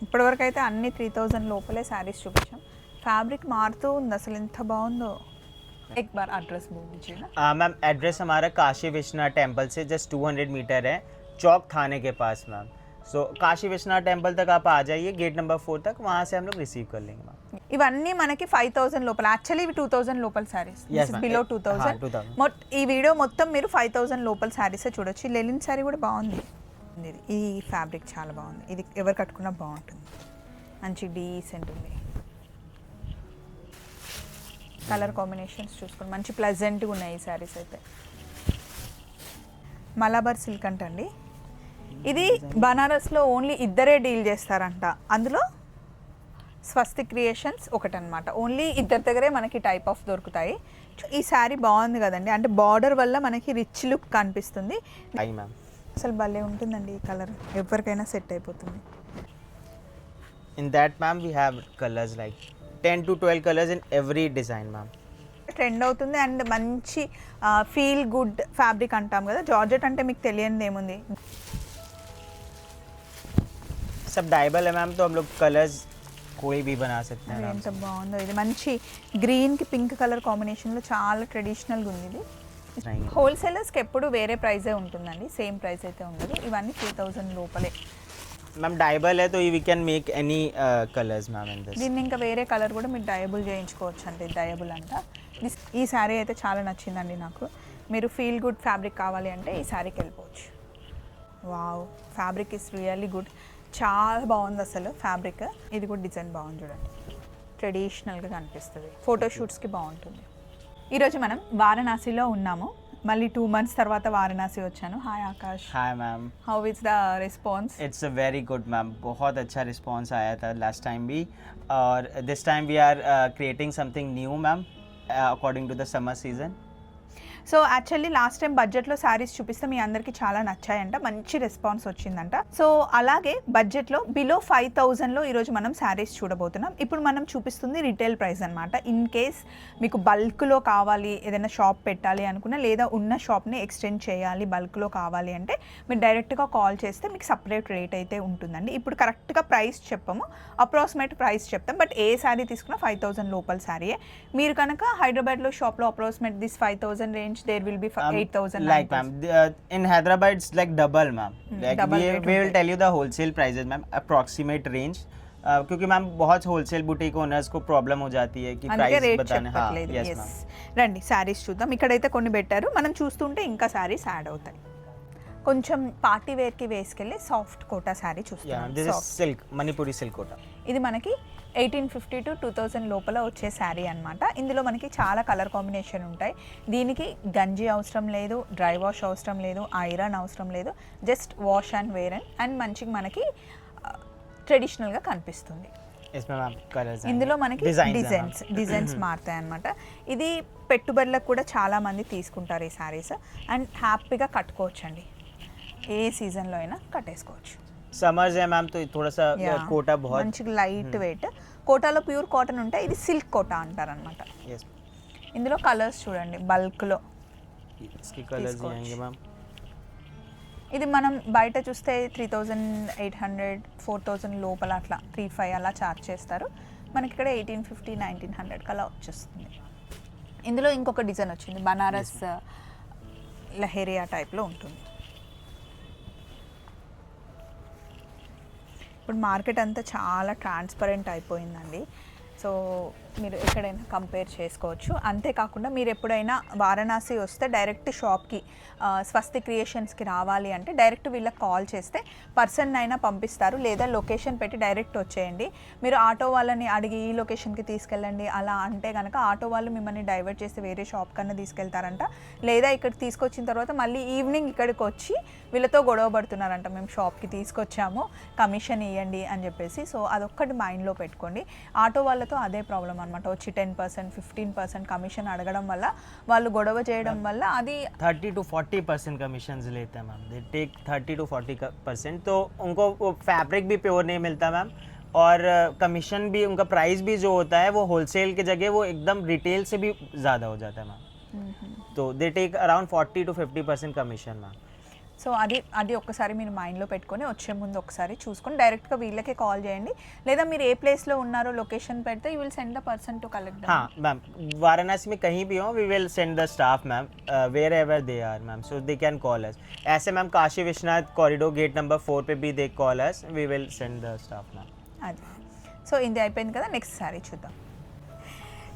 ఇప్పటివరకు అయితే అన్ని 3000 లోపలే శారీస్ చూపించాం. ఫ్యాబ్రిక్ మారుతూ ఉంది, అసలు ఎంత బాగుందో. एक बार एड्रेस बोल दीजिए ना. मैम एड्रेस हमारा काशी विश्वनाथ टेम्पल से जस्ट 200 मीटर है, चौक थाने के पास मैम. सो काशी विश्वनाथ टेम्पल तक आप आ जाइए, गेट नंबर 4 तक, वहाँ से हम लोग रिसीव कर लेंगे मैम. ఇవన్నీ మనకి 5000 లోపల. యాక్చువల్లీ ఇవి 2000 లోపల శారీస్, Yes, ma'am. బిలో हाँ, 2000. 2000. ఈ వీడియో మొత్తం మీరు 5000 లోపల శారీసే చూడొచ్చు. ఈ లెలిన్ శారీ కూడా బాగుంది. ఈ ఫ్యాబ్రిక్ చాలా బాగుంది. ఇది ఎవరు కట్టుకున్నా బాగుంటుంది, మంచి డీసెంట్ ఉంది. కలర్ కాంబినేషన్స్ చూసుకోండి, మంచి ప్లెజెంట్గా ఉన్నాయి ఈ శారీస్ అయితే. మలబార్ సిల్క్ అంటండి. ఇది బనారస్లో ఓన్లీ ఇద్దరే డీల్ చేస్తారంట. అందులో స్వస్తి క్రియేషన్స్ ఒకటనమాట. ఓన్లీ ఇద్దరి దగ్గరే మనకి టైప్ ఆఫ్ దొరుకుతాయి. ఈ శారీ బాగుంది కదండి, అంటే బార్డర్ వల్ల మనకి రిచ్ లుక్ కనిపిస్తుంది. मैम అసలు భలే ఉంటుందండి ఈ కలర్, ఎవరికైనా సెట్ అయిపోతుంది. in that ma'am we have colors like 10 to 12 colors in every design ma'am. Trend అవుతుంది అండ్ మంచి ఫీల్ గుడ్ ఫ్యాబ్రిక్ అంటాం కదా. జార్జెట్ అంటే మీకు తెలియనిది ఏముంది, सब डाइबल है मैम, तो हम लोग कलर्स कोई भी बना सकते हैं आराम ఎంత से. బాగుందో. ఇది మంచి గ్రీన్కి పింక్ కలర్ కాంబినేషన్లో చాలా ట్రెడిషనల్గా ఉంది. ఇది Right. హోల్సేలర్స్కి ఎప్పుడు వేరే ప్రైజే ఉంటుందండి, సేమ్ ప్రైస్ అయితే ఉండదు. ఇవన్నీ 3000 లోపలే. मैम डाइबल है तो we can make any colours ma'am in this. దీన్ని ఇంకా వేరే కలర్ కూడా మీరు డయబుల్ చేయించుకోవచ్చు, అంటే డయబుల్ అంట. ఈ శారీ అయితే చాలా నచ్చిందండి నాకు. మీరు ఫీల్ గుడ్ ఫ్యాబ్రిక్ కావాలి అంటే ఈ శారీకి వెళ్ళిపోవచ్చు. Wow, fabric is really good, చాలా బాగుంది అసలు ఫ్యాబ్రిక్. ఇది కూడా డిజైన్ బాగుంది చూడండి, ట్రెడిషనల్గా కనిపిస్తుంది, ఫోటోషూట్స్కి బాగుంటుంది. ఈరోజు మనం వారణాసిలో ఉన్నాము. మళ్ళీ 2 months తర్వాత వారణాసి వచ్చాను. Hi Akash. Hi ma'am. How is the response? It's a very good ma'am, बहुत अच्छा रिस्पांस आया था लास्ट टाइम भी, और this time we are creating something new ma'am according to the summer season. So actually last time బడ్జెట్లో శారీస్ చూపిస్తే మీ అందరికీ చాలా నచ్చాయంట, మంచి రెస్పాన్స్ వచ్చిందంట. సో అలాగే బడ్జెట్లో బిలో 5000లో ఈరోజు మనం శారీస్ చూడబోతున్నాం. ఇప్పుడు మనం చూపిస్తుంది రిటైల్ ప్రైస్ అనమాట. ఇన్ కేస్ మీకు బల్క్లో కావాలి, ఏదైనా షాప్ పెట్టాలి అనుకున్నా, లేదా ఉన్న షాప్ని ఎక్స్టెండ్ చేయాలి, బల్క్లో కావాలి అంటే మీరు డైరెక్ట్గా కాల్ చేస్తే మీకు సపరేట్ రేట్ అయితే ఉంటుందండి. ఇప్పుడు కరెక్ట్గా ప్రైస్ చెప్పము, అప్రాక్సిమేట్ ప్రైస్ చెప్తాం. బట్ ఏ శారీ తీసుకున్నా 5000 లోపల శారీయే. మీరు కనుక హైదరాబాద్లో షాప్లో approximate this 5000 range, there will be 8000. Like ma'am, in Hyderabad it's like double ma'am. Like double we rate will होता tell you the wholesale prices ma'am, approximate range. क्योंकि मैम बहुत होलसेल बुटीक ओनर्स को problem हो जाती है कि అందుకే price rate बताने. हाँ చెప్పట్లేదు. yes yes, ma'am. రండి శారీస్ చూద్దాం. ఇక్కడైతే కొన్ని పెట్టారు, మనం చూస్తుంటే ఇంకా శారీస్ యాడ్ అవుతాయి. కొంచెం పార్టీ వేర్కి వేసుకెళ్ళి సాఫ్ట్ కోటా శారీ Yeah, చూస్తున్నాం. this is silk, Manipuri silk kota. ఇది మనకి 1850 to 2000 లోపల వచ్చే శారీ అనమాట. ఇందులో మనకి చాలా కలర్ కాంబినేషన్ ఉంటాయి. దీనికి గంజి అవసరం లేదు, డ్రై వాష్ అవసరం లేదు, ఐరన్ అవసరం లేదు, just wash and wear and మంచిగా మనకి ట్రెడిషనల్గా కనిపిస్తుంది. इसमें मैम कलर्स ఇందులో మనకి డిజైన్స్ మారుతాయి అనమాట. ఇది పెట్టుబడులకు కూడా చాలా మంది తీసుకుంటారు ఈ శారీస్, అండ్ హ్యాపీగా కట్టుకోవచ్చు అండి, ఏ సీజన్లో అయినా కట్టేసుకోవచ్చు. समर्स है मैम, तो थोड़ा सा कोटा बहुत మంచిగా లైట్ వెయిట్. కోటాలో ప్యూర్ కాటన్ ఉంటాయి, ఇది సిల్క్ కోటా అంటారు అనమాట. yes. ఇందులో కలర్స్ చూడండి బల్క్లో. इसके कलर्स भी आएंगे मैम. ఇది మనం బయట చూస్తే 3800 4000 లోపల అట్లా 35 అలా చార్జ్ చేస్తారు. మనకి ఇక్కడ 1850 1900 కలా వచ్చేస్తుంది. ఇందులో ఇంకొక డిజైన్ వచ్చింది, బనారస్ లహేరియా టైప్లో ఉంటుంది. ఇప్పుడు మార్కెట్ అంతా చాలా ట్రాన్స్పరెంట్ అయిపోయిందండి. సో మీరు ఎక్కడైనా కంపేర్ చేసుకోవచ్చు. అంతేకాకుండా మీరు ఎప్పుడైనా వారణాసి వస్తే డైరెక్ట్ షాప్కి స్వస్తి క్రియేషన్స్కి రావాలి అంటే డైరెక్ట్ వీళ్ళకి కాల్ చేస్తే పర్సన్ అయినా పంపిస్తారు, లేదా లొకేషన్ పెట్టి డైరెక్ట్ వచ్చేయండి. మీరు ఆటో వాళ్ళని అడిగి ఈ లొకేషన్కి తీసుకెళ్ళండి అలా అంటే కనుక ఆటో వాళ్ళు మిమ్మల్ని డైవర్ట్ చేసి వేరే షాప్ కన్నా తీసుకెళ్తారంట. లేదా ఇక్కడ తీసుకొచ్చిన తర్వాత మళ్ళీ ఈవినింగ్ ఇక్కడికి వచ్చి వీళ్ళతో గొడవ పడుతున్నారంట, మేము షాప్కి తీసుకొచ్చాము కమిషన్ ఇవ్వండి అని చెప్పేసి. సో అదొక్కటి మైండ్లో పెట్టుకోండి. ఆటో వాళ్ళతో అదే ప్రాబ్లం అనమాట, వచ్చి 10% 15% కమిషన్ అడగడం వల్ల, వాళ్ళు గొడవ చేయడం వల్ల అది 30 to 40% कमीशंस लेते हैं मैम. They take 30 to 40%. तो उनको वो फैब्रिक भी प्योर नहीं मिलता मैम, और कमीशन भी उनका प्राइस भी जो होता है वो होलसेल की जगह वो एकदम रिटेल से भी ज़्यादा हो जाता है मैम. तो they take around 40 to 50% commission ma'am. So అది ఒక్కసారి మీరు మైండ్లో పెట్టుకొని వచ్చే ముందు ఒకసారి చూసుకొని డైరెక్ట్గా వీళ్ళకే కాల్ చేయండి, లేదా మీరు ఏ ప్లేస్లో ఉన్నారో లొకేషన్ పెడితే you will send the person to collect. हाँ मैम, वाराणसी में कहीं भी हो we will send the staff ma'am wherever they are ma'am, so they can call us. ऐसे ma'am Kashi Vishwanath corridor gate number 4 पे भी they call us, we will send the staff ma'am. అది so ఇది అయిపోయింది కదా, నెక్స్ట్ శారీ చూద్దాం.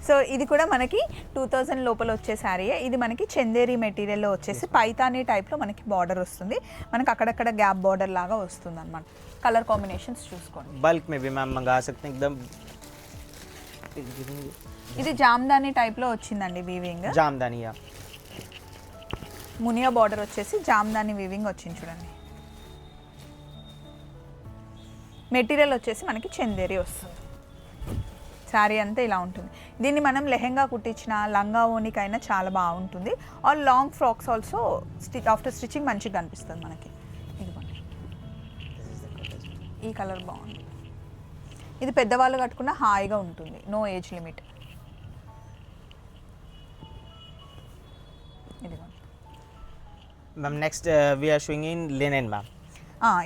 So ఇది కూడా మనకి 2000 లోపల వచ్చే శారీయే. ఇది మనకి చందేరి మెటీరియల్లో వచ్చేసి పైతానీ టైప్లో మనకి బార్డర్ వస్తుంది, మనకి అక్కడక్కడ గ్యాప్ బార్డర్ లాగా వస్తుంది అనమాట. కలర్ కాంబినేషన్స్ చూసుకోండి. बल्क में भी मैम मंगा सकते हैं एकदम. ఇది జామ్దాని టైప్లో వచ్చిందండి వీవింగ్. जामदानी या మునియా బార్డర్ వచ్చేసి జామ్దాని వీవింగ్ వచ్చింది చూడండి. మెటీరియల్ వచ్చేసి మనకి చందేరి వస్తుంది. శారీ అంతా ఇలా ఉంటుంది. దీన్ని మనం లెహెంగా కుట్టించిన లంగా ఓనికైనా చాలా బాగుంటుంది. Or long frocks also after stitching మంచిగా కనిపిస్తుంది మనకి. ఇదిగోండి, ఈ కలర్ బాగుంది. ఇది పెద్దవాళ్ళు కట్టుకున్న హాయిగా ఉంటుంది, నో ఏజ్ లిమిట్. ఇదిగోండి ma'am. Next we are showing in linen ma'am.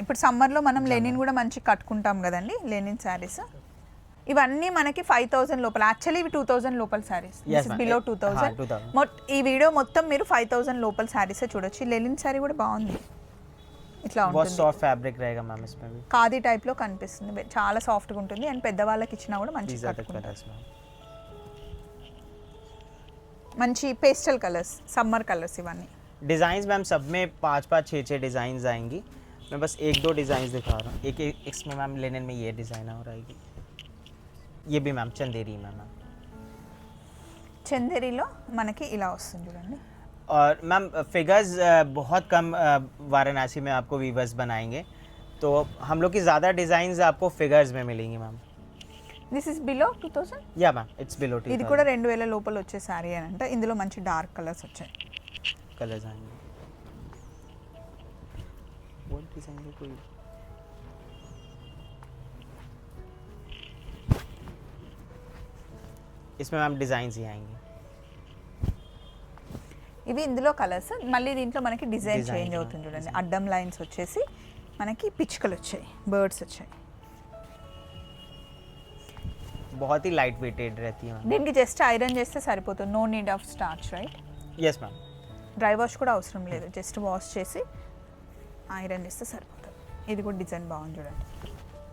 ఇప్పుడు సమ్మర్లో మనం లెనిన్ కూడా మంచిగా కట్టుకుంటాం కదండి, లెనిన్ శారీస్. ఇవన్నీ మనకి 5000 లోపల, యాక్చువల్లీ ఇవి 2000 లోపల శారీస్, బిలో 2000. ఈ వీడియో మొత్తం మీరు 5000 లోపల శారీసే చూడొచ్చు. లెనిన్ శారీ కూడా బాగుంది, ఇట్లా बहुत ఉంటుంది. सॉफ्ट फैब्रिक रहेगा मैम इसमें भी. ఖాదీ టైప్లో కనిపిస్తుంది, చాలా సాఫ్ట్గా ఉంటుంది. అండ్ పెద్దవాళ్ళకి ఇచ్చినా కూడా మంచిగా These are the కట్టుకుంటారు. colors ma'am. మంచి పేస్టల్ కలర్స్, సమ్మర్ కలర్స్ ఇవన్నీ. डिज़ाइंस मैम सब में 5-5 6-6 डिज़ाइंस आएंगी. मैं बस 1-2 डिज़ाइंस दिखा रहा हूँ. एक इसमें मैम लिनन में ये डिज़ाइन और आएगी. ये भी मैम चंदेरी में मैम. చందేరిలో మనకి ఇలా వస్తుంది చూడండి. और मैम फिगर्स बहुत कम वाराणसी में आपको वीवर्स बनाएंगे, तो हम लोग की ज़्यादा डिज़ाइंस आपको फिगर्स में मिलेंगी मैम. This is below 2000. या मैम इट्स बिलो 2000. ఇది కూడా 2000 లోపల వచ్చే శారీ అని అంటే ఇందులో మంచి డార్క్ కలర్స్ వచ్చాయి. कलर्स आएंगे. वो डिज़ाइन में कोई इसमें मैम डिज़ाइंस ही आएंगे. ఇవి ఇందులో కలర్స్. మళ్ళీ దీంట్లో మనకి డిజైన్ Design, చేంజ్ అవుతుంది చూడండి. అడ్డం లైన్స్ వచ్చేసి మనకి పిచ్చుకలు వచ్చాయి, బర్డ్స్ వచ్చాయి. बहुत ही लाइट वेटेड रहती है मैम. దీనికి జస్ట్ ఐరన్ చేస్తే సరిపోతుంది, no need of starch, right? Yes ma'am. Dry wash కూడా అవసరం లేదు, జస్ట్ వాష్ చేసి ఐరన్ చేస్తే సరిపోతుంది. ఇది కూడా డిజైన్ బాగుంది చూడండి,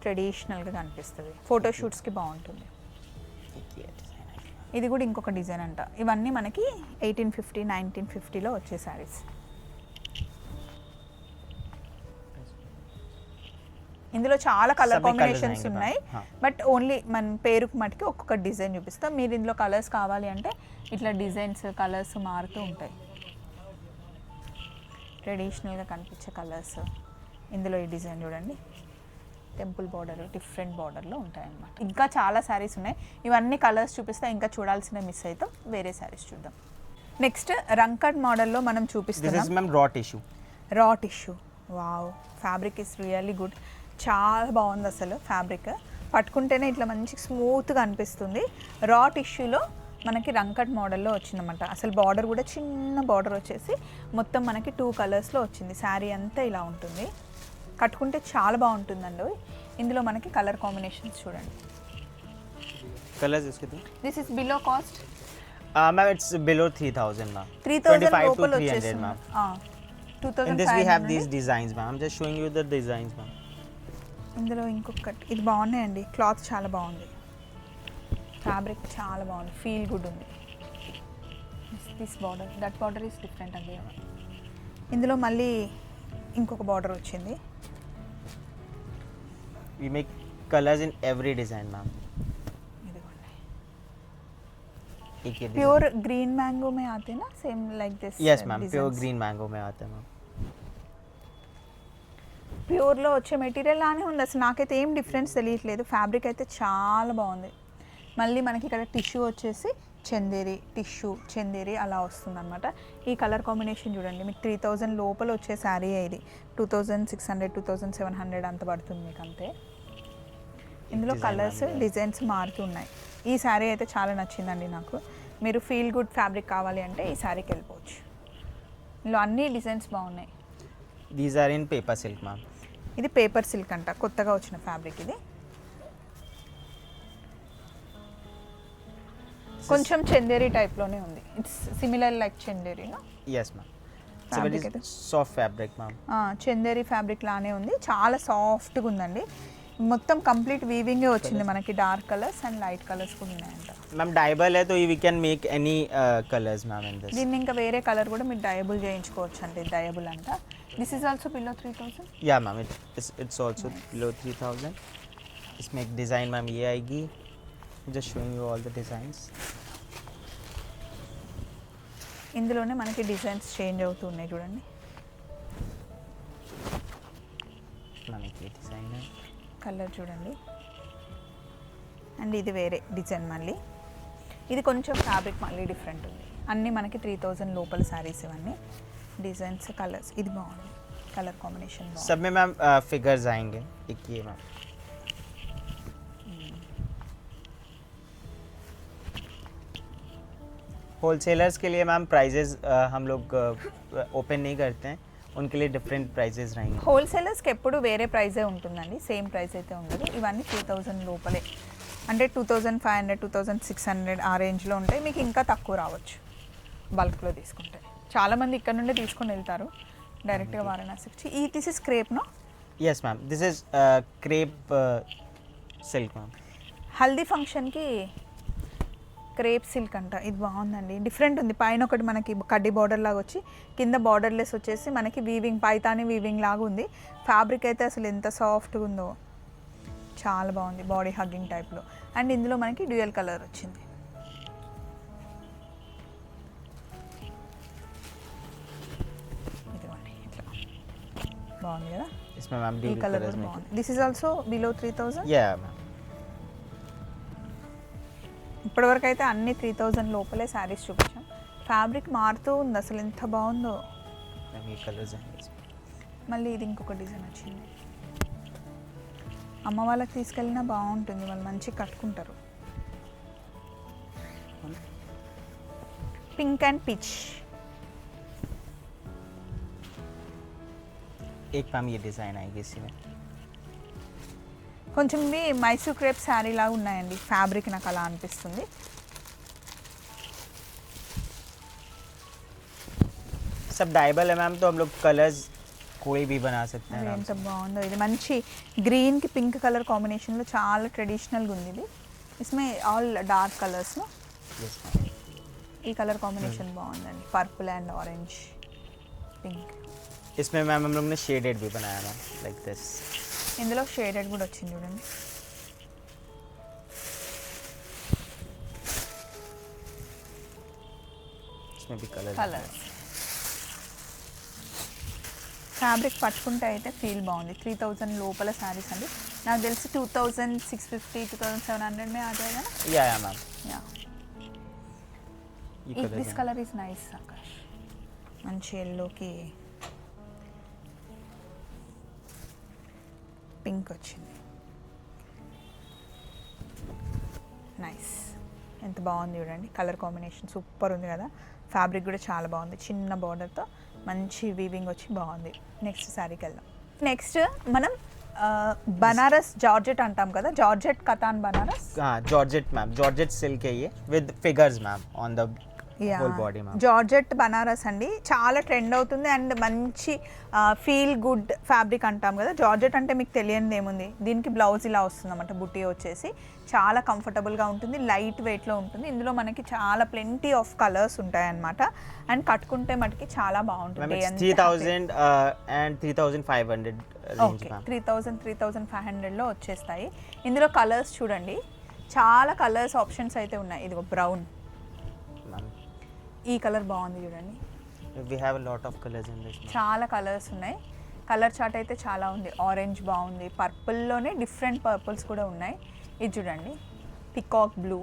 ట్రెడిషనల్గా కనిపిస్తుంది, ఫోటోషూట్స్కి బాగుంటుంది. ఇది కూడా ఇంకొక డిజైన్ అంట. ఇవన్నీ మనకి 1850 1950లో వచ్చే శారీస్. ఇందులో చాలా కలర్ సభీ colours కాంబినేషన్స్ ఆయేంగే ఉన్నాయి, हाँ. బట్ ఓన్లీ మన పేరుకు మటుకి ఒక్కొక్క డిజైన్ చూపిస్తాం. మీరు ఇందులో కలర్స్ కావాలి అంటే ఇట్లా డిజైన్స్ కలర్స్ మారుతూ ఉంటాయి. ట్రెడిషనల్గా కనిపించే కలర్స్. ఇందులో ఈ డిజైన్ చూడండి, టెంపుల్ బార్డర్, డిఫరెంట్ బార్డర్లో ఉంటాయి అన్నమాట. ఇంకా చాలా శారీస్ ఉన్నాయి. ఇవన్నీ కలర్స్ చూపిస్తే ఇంకా చూడాల్సిన మిస్ అవుతాం. వేరే శారీస్ చూద్దాం. నెక్స్ట్ రంకట్ మోడల్లో మనం दिस చూపిస్తున్నాం. Is ma'am raw tissue. Raw tissue. Wow, fabric is really good, చాలా బాగుంది అసలు. ఫ్యాబ్రిక్ పట్టుకుంటేనే ఇట్లా మంచి స్మూత్గా అనిపిస్తుంది. రా టిష్యూలో మనకి రంకట్ మోడల్లో వచ్చిందన్నమాట. అసలు బార్డర్ కూడా చిన్న బార్డర్ వచ్చేసి మొత్తం మనకి 2 కలర్స్లో వచ్చింది. శారీ అంతా ఇలా ఉంటుంది, కట్టుకుంటే చాలా బాగుంటుందండి. ఇందులో మనకి కలర్ కాంబినేషన్స్ చూడండి. कलर्स इसके तो this is below cost ma'am it's below 3000 ma'am. 3000 25 లోపల to 300 వచ్చేస్తుంది. Ma'am. 2500. In this we have these designs ma'am. I'm just showing you the designs ma'am. ఇందులో ఇంకొకటి, ఇది బాగున్నాయండి, క్లాత్ చాలా బాగుంది, ఫ్యాబ్రిక్ చాలా బాగుంది, ఫీల్ గుడ్ ఉంది. This border, that border is different అండి. ఇందులో మళ్ళీ ఇంకొక బార్డర్ వచ్చింది. We make colors in every design ma'am. ఇదిగోండి, एक ये ప్యూర్ గ్రీన్ మ్యాంగో మే ఆతే నా same like this. Yes ma'am, pure green mango में आता है मैम. ప్యూర్లో వచ్చే మెటీరియల్ లానే ఉంది అసలు. నాకైతే ఏం డిఫరెన్స్ తెలియట్లేదు. ఫ్యాబ్రిక్ అయితే చాలా బాగుంది. మళ్ళీ మనకి ఇక్కడ టిష్యూ వచ్చేసి చందేరి, టిష్యూ చందేరి అలా వస్తుంది అనమాట. ఈ కలర్ కాంబినేషన్ చూడండి, మీకు 3000 లోపల వచ్చే శారీ ఇది. 2600 2700 అంత పడుతుంది మీకు అంతే. ఇందులో కలర్స్ డిజైన్స్ మారుతున్నాయి. ఈ శారీ అయితే చాలా నచ్చిందండి నాకు. మీరు ఫీల్ గుడ్ ఫ్యాబ్రిక్ కావాలి అంటే ఈ శారీకి వెళ్ళిపోవచ్చు. ఇందులో అన్ని డిజైన్స్ బాగున్నాయి. These are in paper silk ma'am. ఇది పేపర్ సిల్క్ అంట, కొత్తగా వచ్చిన ఫ్యాబ్రిక్ ఇది. కొంచెం చందేరి టైప్లోనే ఉంది. ఇట్స్ సిమిలర్ లైక్ చందేరినా? Yes ma'am. It's very soft fabric ma'am. Chanderi fabric లానే ఉంది, చాలా సాఫ్ట్గా ఉందండి. మొత్తం కంప్లీట్ వీవింగే వచ్చింది మనకి. Dark colours and light colours కూడా ఉన్నాయంట మ్యామ్. డైబుల్ అయితే we can make any colours ma'am in this. దీన్ని ఇంకా వేరే కలర్ కూడా మీరు డయబుల్ చేయించుకోవచ్చు అంటే డయబుల్ అంట. This is also below 3000? या मैम इट्स आल्सो बिलो 3000. इसमें एक डिज़ाइन मैम ये आएगी, just showing you all the designs. ఇందులోనే మనకి డిజైన్స్ చేంజ్ అవుతూ ఉన్నాయి చూడండి. मैम एक ये डिज़ाइन है. కలర్ చూడండి. అండ్ ఇది వేరే డిజైన్ మళ్ళీ. ఇది కొంచెం ఫ్యాబ్రిక్ మళ్ళీ డిఫరెంట్ ఉంది. అన్నీ మనకి 3000 లోపల శారీస్ ఇవన్నీ. డిజైన్స్ కలర్స్ ఇది బాగుంది, కలర్ కాంబినేషన్ బాగుంది. सब में मैम फिगर्स आएंगे. एक ये मैम होलसेलर्स के लिए मैम प्राइजेस हम लोग ओपन नहीं करते हैं, उनके लिए डिफरेंट प्राइजेस रहेंगे. హోల్సేలర్స్కి ఎప్పుడు వేరే ప్రైజే ఉంటుందండి, సేమ్ ప్రైస్ అయితే ఉండదు. ఇవన్నీ 3000 లోపలే, అంటే 2500 2600 ఆ రేంజ్లో ఉంటాయి. మీకు ఇంకా తక్కువ రావచ్చు బల్క్లో తీసుకుంటే. చాలామంది ఇక్కడ నుండి తీసుకొని వెళ్తారు డైరెక్ట్గా వారణాసికి. ఈ దిస్ ఇస్ క్రేప్నో? Yes ma'am, this is crepe silk ma'am. Haldi ఫంక్షన్కి క్రేప్ సిల్క్ అంట. ఇది బాగుందండి, డిఫరెంట్ ఉంది. పైన ఒకటి మనకి కడ్డీ బార్డర్ లాగా వచ్చి కింద బార్డర్లెస్ వచ్చేసి మనకి వీవింగ్, పైతాని వీవింగ్ లాగా ఉంది. ఫ్యాబ్రిక్ అయితే అసలు ఎంత సాఫ్ట్గా ఉందో, చాలా బాగుంది, బాడీ హగ్గింగ్ టైప్లో. అండ్ ఇందులో మనకి డ్యూయల్ కలర్ వచ్చింది. ఇదిగోండి ఇట్లా బాగుంది కదా. इसमें मैम ఈ ड्यूल కలర్ कलर्स కూడా में. బాగుంది. This is also below 3000? या मैम. ఇప్పటివరకు అయితే అన్ని 3000 లోపలే శారీస్ చూపించాం. ఫ్యాబ్రిక్ మారుతూ ఉంది, అసలు ఎంత బాగుందో. मैम ये कलर्स आएंगे इसमें. మళ్ళీ ఇది ఇంకొక డిజైన్ వచ్చింది. అమ్మ వాళ్ళకి తీసుకెళ్ళినా బాగుంటుంది, వాళ్ళు మంచిగా కట్టుకుంటారు. Pink and pitch. एक मैम ये डिज़ाइन आएगी इसी में. కొంచెం ఇవి మైసూర్ క్రేప్ శారీ లాగా ఉన్నాయండి, ఫ్యాబ్రిక్ నాకు అలా అనిపిస్తుంది. सब डाइबल है मैम, तो हम लोग कलर्स कोई भी बना सकते हैं అది आराम ఎంత से. బాగుందో. ఇది మంచి గ్రీన్కి పింక్ కలర్ కాంబినేషన్లో చాలా ట్రెడిషనల్గా ఉంది ఇది. ఇస్మే all dark colours. Yes, ma'am. ఈ కలర్ కాంబినేషన్ బాగుందండి, పర్పుల్ అండ్ ఆరెంజ్ పింక్. इसमें मैम हम लोग ने शेडेड भी बनाया मैम, लाइक दिस. ఇందులో షేడెడ్ కూడా వచ్చింది చూడండి. इसमें भी कलर. కలర్స్ ఫ్యాబ్రిక్ పట్టుకుంటే అయితే ఫీల్ బాగుంది. 3000 లోపల శారీస్ అండి. నాకు తెలిసి 2650 2700 మే ఆ జాయేగా నా? या मैम. యా. ये this colour colour is nice Akash. మంచి ఎల్లోకి పింక్ వచ్చింది. నైస్, ఎంత బాగుంది చూడండి. కలర్ కాంబినేషన్ సూపర్ ఉంది కదా. ఫ్యాబ్రిక్ కూడా చాలా బాగుంది, చిన్న బార్డర్తో మంచి వీవింగ్ వచ్చి బాగుంది. నెక్స్ట్ శారీకి వెళ్దాం. నెక్స్ట్ మనం బనారస్ జార్జెట్ అంటాం కదా, జార్జెట్ కతాన్ బనారస్. हाँ जॉर्जेट मैम, जॉर्जेट सिल्क है ये with figures ma'am on the whole body ma'am. Georgette Banaras అండి, చాలా ట్రెండ్ అవుతుంది. అండ్ మంచి ఫీల్ గుడ్ ఫ్యాబ్రిక్ అంటాం కదా. జార్జెట్ అంటే మీకు తెలియనిది ఏముంది, దీనికి బ్లౌజ్ ఇలా వస్తుంది అన్నమాట, బుట్టి వచ్చేసి చాలా కంఫర్టబుల్గా ఉంటుంది, లైట్ వెయిట్లో ఉంటుంది. ఇందులో మనకి చాలా ప్లెంటీ ఆఫ్ కలర్స్ ఉంటాయి అన్నమాట. అండ్ కట్టుకుంటే మటుకి చాలా मैम బాగుంటుంది. it's 3000 and 3500 range okay, ma'am. 3500లో వచ్చేస్తాయి. ఇందులో కలర్స్ చూడండి, చాలా కలర్స్ ఆప్షన్స్ అయితే ఉన్నాయి. ఇదిగో బ్రౌన్, मैम ఈ కలర్ బాగుంది చూడండి. we have a lot of colors in this ma'am. చాలా కలర్స్ ఉన్నాయి. కలర్ చార్ట్ అయితే చాలా ఉంది. ఆరెంజ్ బాగుంది, పర్పుల్లోనే డిఫరెంట్ పర్పుల్స్ కూడా ఉన్నాయి. ఇది చూడండి, peacock blue,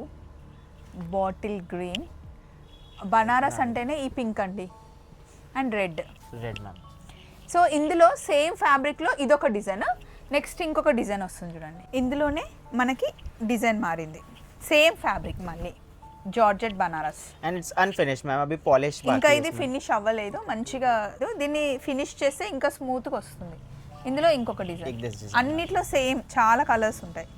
bottle green, Banaras అంటేనే ఈ పింక్ అండి, and red. Red ma'am. So ఇందులో సేమ్ ఫ్యాబ్రిక్లో ఇదొక డిజైన్, నెక్స్ట్ ఇంకొక డిజైన్ వస్తుంది చూడండి. ఇందులోనే మనకి డిజైన్ మారింది, సేమ్ ఫ్యాబ్రిక్ మళ్ళీ georgette Banaras. and it's unfinished ma'am, abhi polish ఇంకా baki ఇది ఫినిష్ అవ్వలేదు, మంచిగా దీన్ని ఫినిష్ చేస్తే ఇంకా స్మూత్గా వస్తుంది. ఇందులో ఇంకొక Like డిజైన్, this design. అన్నిట్లో సేమ్ చాలా కలర్స్ ఉంటాయి.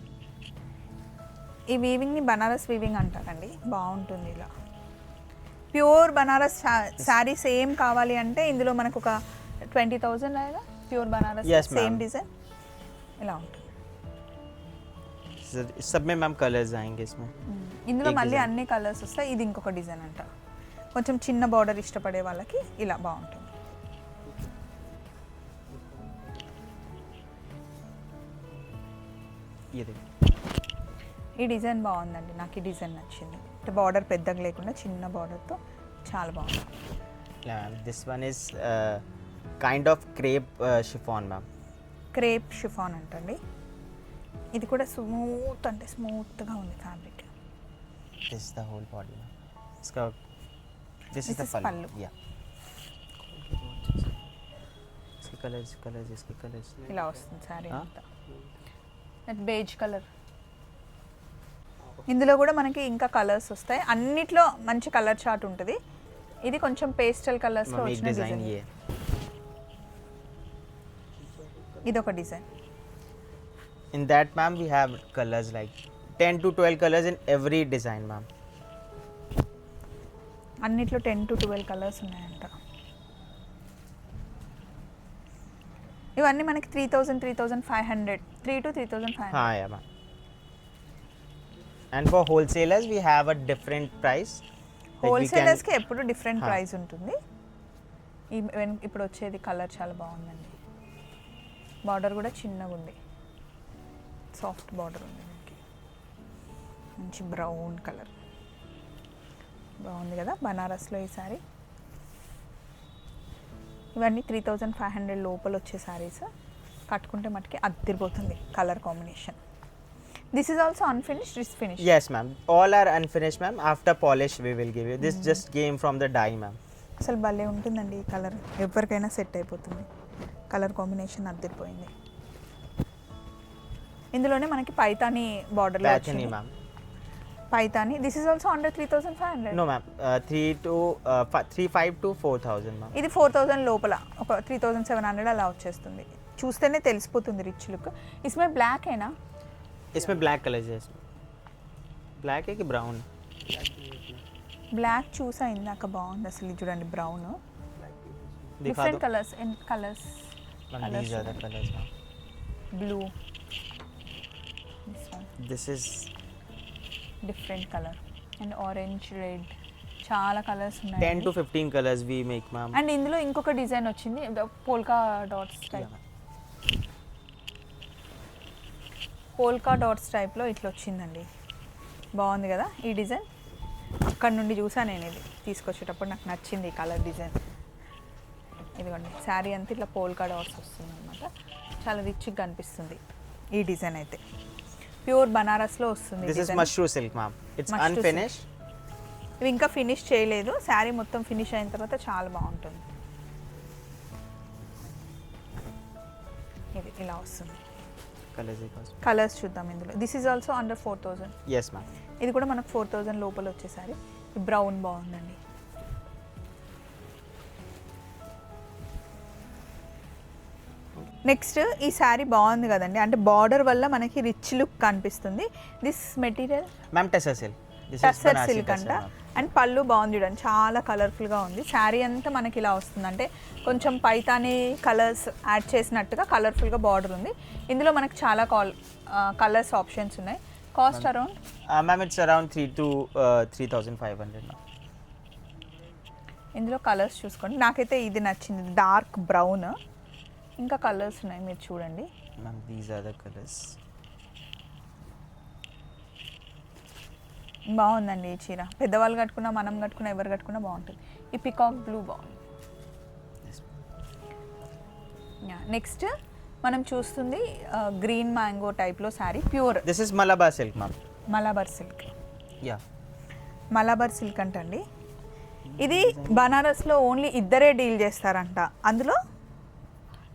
ఈ వీవింగ్ని బనారస్ వీవింగ్ అంటారండి, బాగుంటుంది. ఇలా ప్యూర్ బనారస్ శారీ సేమ్ కావాలి అంటే ఇందులో మనకు ఒక 20,000 లాగా pure Banaras Yes, same ma'am. Design ఇలా ఉంటుంది. सब में मैम कलर्स आएंगे इसमें. ఇందులో एक మళ్ళీ design. అన్ని కలర్స్ వస్తాయి. ఇది ఇంకొక డిజైన్ అంట, కొంచెం చిన్న బార్డర్ ఇష్టపడే వాళ్ళకి ఇలా బాగుంటుంది. ये देखो ఈ డిజైన్ బాగుందండి, నాకు ఈ డిజైన్ నచ్చింది. అంటే బార్డర్ పెద్దగా లేకుండా చిన్న బార్డర్తో చాలా బాగుంది. yeah ma'am, this one is kind of crepe chiffon ma'am. Crepe chiffon అంటండి. ఇది కూడా స్మూత్, అంటే స్మూత్గా ఉంది fabric. This is the whole body ma'am. इसका this is This the is pallu. pallu. Yeah. इसके कलर्स इसके कलर्स. ఇలా వస్తుంది శారీ ఆ? అంతా. Beige colour. ఇందులో కూడా మనకి ఇంకా కలర్స్ వస్తాయి, అన్నిట్లో మంచి కలర్ చార్ట్ ఉంటుంది. ఇది కొంచెం పేస్టల్ కలర్స్లో मम्मी एक వచ్చిన डिजाइन డిజైన్. ये ఇది ఒక design. in that ma'am we have colors like 10 to 12 colors in every design ma'am. అన్నిట్లో 10 to 12 కలర్స్ ఉన్నాయంట. ఇవన్నీ మనకి 3,000, 3,500, 3 to 3,500. हाँ yeah ma'am. And for wholesalers we have a different price. Like we హోల్సేలర్స్కి ఎప్పుడు different హా. ప్రైస్ ఉంటుంది. ఇప్పుడు వచ్చేది కలర్ చాలా బాగుందండి. బార్డర్ కూడా చిన్నగా ఉంది, సాఫ్ట్ బార్డర్ ఉంది మనకి, మంచి బ్రౌన్ కలర్ బాగుంది కదా బనారస్లో ఈ సారీ. ఇవన్నీ 3,500 లోపల వచ్చే సారీస్. కట్టుకుంటే మటుకి అదిరిపోతుంది colour combination. This is also unfinished, is finish. Yes ma'am, all are unfinished ma'am. After polish we will give you. This just came from the dye ma'am. అసలు భలే ఉంటుందండి ఈ కలర్, ఎవరికైనా సెట్ అయిపోతుంది. కలర్ కాంబినేషన్ అదిరిపోయింది. ఇందులోనే మనకి పైతాని బార్డర్లో Pathani వచ్చింది. ma'am. Paithani. This is also under 3,500. No ma'am, 3,500 to 4,000 ma'am. ఇది 4,000 లోపల, ఒక 3,700 అలా వచ్చేస్తుంది. చూస్తేనే తెలిసిపోతుంది రిచ్ లుక్. ఇస్మే బ్లాక్ అయినా, इसमें ब्लैक कलर है इसमें. ब्लैक है कि ब्राउन? బ్లాక్ చూసా ఇందాక, బాగుంది అసలు. ఇది చూడండి బ్రౌన్, दिखा డిఫరెంట్ दो colours and colours. ma'am, these are the colors ma'am. Blue, this one This is different colour, and orange, red, చాలా కలర్స్ 10 ఉన్నాయి. to 15 colors we make ma'am. And ఇందులో ఇంకొక డిజైన్ వచ్చింది, polka dots type. Yeah, polka dots టైప్లో ఇట్లా వచ్చిందండి, బాగుంది కదా ఈ డిజైన్. అక్కడ నుండి చూసా నేను, ఇది తీసుకొచ్చేటప్పుడు నాకు నచ్చింది ఈ కలర్ డిజైన్. ఇదిగోండి శారీ అంతా ఇట్లా పోల్కా డాట్స్ వస్తుంది అనమాట, చాలా రిచ్గా కనిపిస్తుంది ఈ డిజైన్ అయితే. ప్యూర్ బనారస్లో వస్తుంది this is design. mushroom silk ma'am. It's Mushroom silk. unfinished. ఇవి ఇంకా ఫినిష్ చేయలేదు, శారీ మొత్తం ఫినిష్ అయిన తర్వాత చాలా బాగుంటుంది. ఇది ఇలా వస్తుంది. Colors it was. కలర్స్ చూద్దాం ఇందులో. This is also under 4,000. Yes ma'am. ఇది కూడా మనకు 4,000 లోపల వచ్చేసారి. బ్రౌన్ బాగుందండి. నెక్స్ట్ ఈ శారీ బాగుంది కదండి, అంటే బార్డర్ వల్ల మనకి రిచ్ లుక్ కనిపిస్తుంది. This material Ma'am Tessa silk. This is tussar Banarasi silk అంట. Tessa, ma'am. అండ్ పళ్ళు బాగుంది చూడండి, చాలా కలర్ఫుల్గా ఉంది. శారీ అంతా మనకి ఇలా వస్తుంది, అంటే కొంచెం పైతాని కలర్స్ యాడ్ చేసినట్టుగా కలర్ఫుల్గా బార్డర్ ఉంది. ఇందులో మనకి చాలా కలర్స్ ఆప్షన్స్ ఉన్నాయి. Cost around Ma'am, it's around 3 to 3,500 ma'am. ఇందులో కలర్స్ చూసుకోండి. నాకైతే ఇది నచ్చింది, డార్క్ బ్రౌన్. ఇంకా కలర్స్ ఉన్నాయి, మీరు చూడండి. Ma'am, these are the colors. బాగుందండి ఈ చీర. పెద్దవాళ్ళు కట్టుకున్నా, మనం కట్టుకున్నా, ఎవరు కట్టుకున్నా బాగుంటుంది. ఈ పికాక్ బ్లూ బాగుంది. Yes. నెక్స్ట్ మనం చూస్తుంది గ్రీన్ మ్యాంగో టైప్లో sari, pure This is Malabar silk ma'am. Malabar silk. Yeah. Malabar silk అంటండి. ఇది బనారస్లో ఓన్లీ ఇద్దరే డీల్ చేస్తారంట. అందులో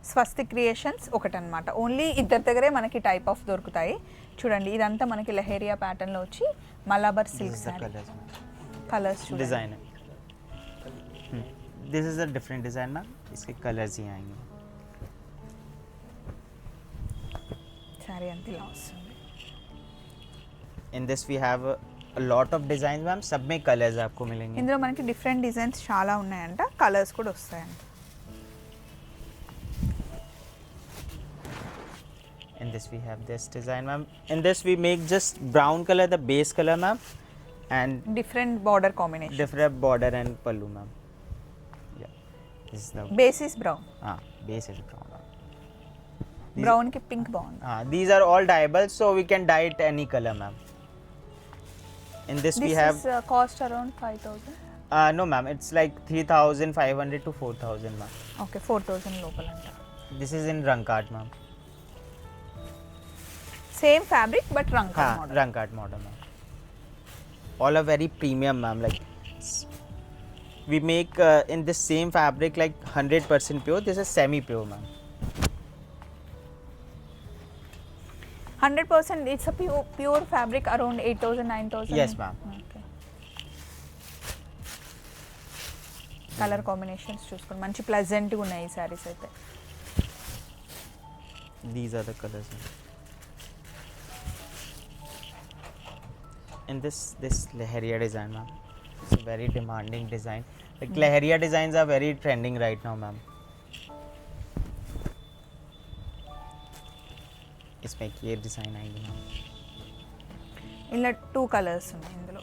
స్వస్తి క్రియేషన్స్ ఒకటనమాట. ఓన్లీ ఇద్దరి దగ్గరే మనకి టైప్ ఆఫ్ దొరుకుతాయి. చూడండి ఇదంతా మనకి లహేరియా ప్యాటర్న్లో వచ్చి మలాబర్ సిల్క్ సారీ. కలర్స్ చూడండి. डिज़ाइन है. This is a different design ma'am. इसके कलर्स ही आएंगे. సారీ అంతా ఇలా వస్తుంది. In this we have a lot of designs ma'am. सब में कलर्स आपको मिलेंगे. ఇందులో మనకి డిఫరెంట్ డిజైన్స్ చాలా ఉన్నాయంట, కలర్స్ కూడా వస్తాయంట. In this we have this design ma'am. In this we make just brown color the base color ma'am and different border combination. different border and pallu ma'am. Yeah. This is the basis brown. base is brown ma'am. Brown కి pink బాగుంది. These are all dyeables so we can dye it any color ma'am. In this we have this is cost around 5000. no ma'am, it's like 3500 to 4000 ma'am. Okay 4000 లోపల అంట. This is in Rangkat ma'am. Same fabric but Rang model. Rangkat model ma'am. All are very premium ma'am, like we make in this same fabric like 100% pure. This is semi pure ma'am. 100% it's a pure fabric around 8000 9000. Yes ma'am. Okay. Colour combinations చూసుకోండి, మంచి ప్లెజెంట్గా ఉన్నాయి ఈ సారీస్ అయితే. These are the colors ma'am. In this Leheria design ma'am, it's a very demanding design. Like Leheria designs are very trending right now ma'am. इसमें एक ये design आएगी मैम. ఇలా 2 కలర్స్ ఉన్నాయి ఇందులో.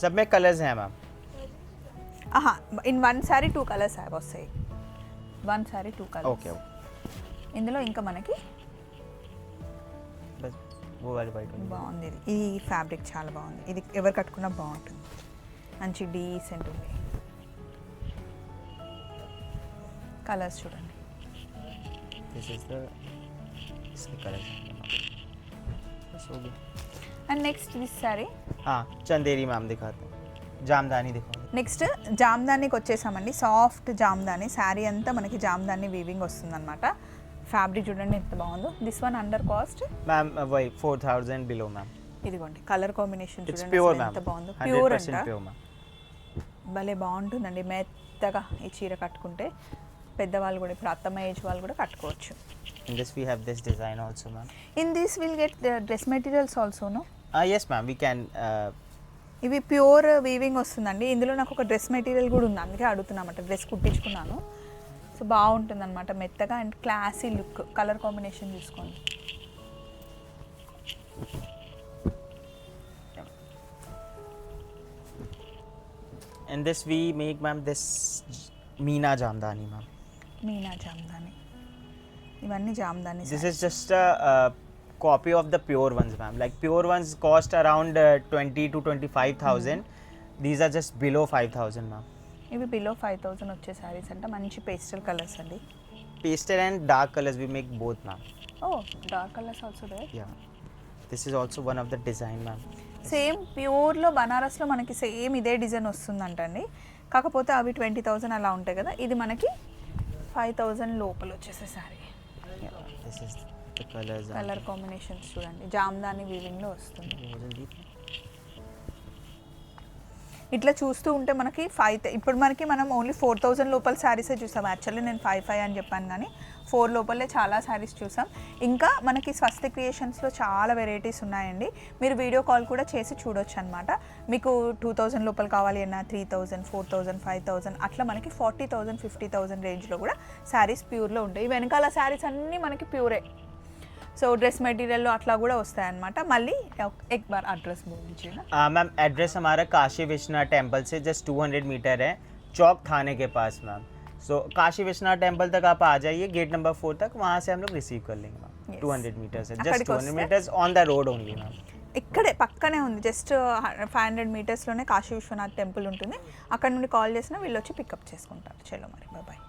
सब में कलर्स हैं मैम. ఆహా, ఇన్ వన్ సారీ 2 కలర్స్ వస్తాయి. One sorry 2 colours. ओके. ఇందులో ఇంకా మనకి बस वो वाली वाइट होगी. బాగుంది ఇది. ఈ ఫ్యాబ్రిక్ చాలా బాగుంది. ఇది ఎవరు కట్టుకున్నా బాగుంటుంది, మంచి డీసెంట్ ఉంది. కలర్స్ చూడండి. This is the इसके कलर्स हैं मैम. बस हो गया. And next this sorry. हाँ चंदेरी मैम दिखाते हैं. जामदानी दिखाओ. నెక్స్ట్ జామ్దానికి వచ్చేసామండి. సాఫ్ట్ జామ్దాని శారీ అంతా మనకి జామ్దాని వీవింగ్ వస్తుందన్నమాట. ఫ్యాబ్రిక్ చూడండి ఎంత బాగుందో. This one under cost ma'am वही 4000 बिलो मैम. ఇదిగోండి కలర్ కాంబినేషన్ इट्स చూడండి प्योर అసలు मैम. ఎంత బాగుందో. ప్యూర్ 100% అంట. Pure ma'am. భలే బాగుంటుందండి మెత్తగా. ఈ చీర కట్టుకుంటే పెద్దవాళ్ళు కూడా, ఇప్పుడు అత్తమ్మ ఏజ్ వాళ్ళు కూడా కట్టుకోవచ్చు. In this we have this design also ma'am. In this will get dress materials also no. Yes ma'am, we can ఇవి ప్యూర్ వీవింగ్ వస్తుందండి. ఇందులో నాకు ఒక డ్రెస్ మెటీరియల్ కూడా ఉంది, అందుకే అడుగుతున్నామట. డ్రెస్ కుట్టించుకున్నాను. సో బాగుంటుంది అనమాట మెత్తగా and classy look. Colour combination చూసుకోండి. in this we make ma'am this Meena Jamdani ma'am. Meena Jamdani. ఇవన్నీ Jamdani. This is just a copy of the pure ones ma'am. Like pure ones cost around 20 to 25,000. These are just below 5,000 ma'am. ఇవి below 5000 వచ్చే సారీస్ అంట. మంచి pastel colours అండి. Pastel and dark colors we make both ma'am. Oh dark colours also they. Yeah. This is also one of the design ma'am. Same ప్యూర్లో బనారస్లో మనకి same ఇదే design వస్తుందంటండి. కాకపోతే అవి 20,000 అలా ఉంటాయి కదా. ఇది మనకి 5000 లోపల వచ్చేసే sorry. Yeah. This is the colors. Colour combinations చూడండి. జామ్దాని వీవింగ్లో వస్తుంది. ఇట్లా చూస్తూ ఉంటే మనకి ఇప్పుడు మనం ఓన్లీ 4000 లోపల శారీసే చూసాం. యాక్చువల్లీ నేను 5 అని చెప్పాను, కానీ 4 లోపలే చాలా శారీస్ చూసాం. ఇంకా మనకి స్వస్తి క్రియేషన్స్లో చాలా వెరైటీస్ ఉన్నాయండి. మీరు వీడియో కాల్ కూడా చేసి చూడొచ్చు అనమాట. మీకు 2000 లోపల కావాలి అన్నా 3000, 4000, 5000 అట్లా మనకి 40,000, 50,000 రేంజ్లో కూడా శారీస్ ప్యూర్లో ఉంటాయి. వెనకాల శారీస్ అన్నీ మనకి ప్యూరే. సో డ్రెస్ మెటీరియల్లో అట్లా కూడా వస్తాయన్నమాట. మళ్ళీ एक बार एड्रेस बोल दीजिए ना. मैम एड्रेस हमारा काशी विश्वनाथ टेम्पल से जस्ट 200 मीटर है, चौक थाने के पास मैम. सो काशी विश्वनाथ टेम्पल तक आप आ जाइए, गेट नंबर 4 तक. वहाँ से हम लोग रिसीव कर लेंगे मैम. Yes. 200 मीटर्स है, అక్కడికి जस्ट 200 వస్తే? Metres on the road only ma'am. ఇక్కడే పక్కనే ఉంది. జస్ట్ 500 మీటర్స్లోనే కాశీ విశ్వనాథ్ టెంపుల్ ఉంటుంది. అక్కడ నుండి కాల్ చేసినా వీళ్ళు వచ్చి పికప్ చేసుకుంటారు. చలో మరి బాయ్.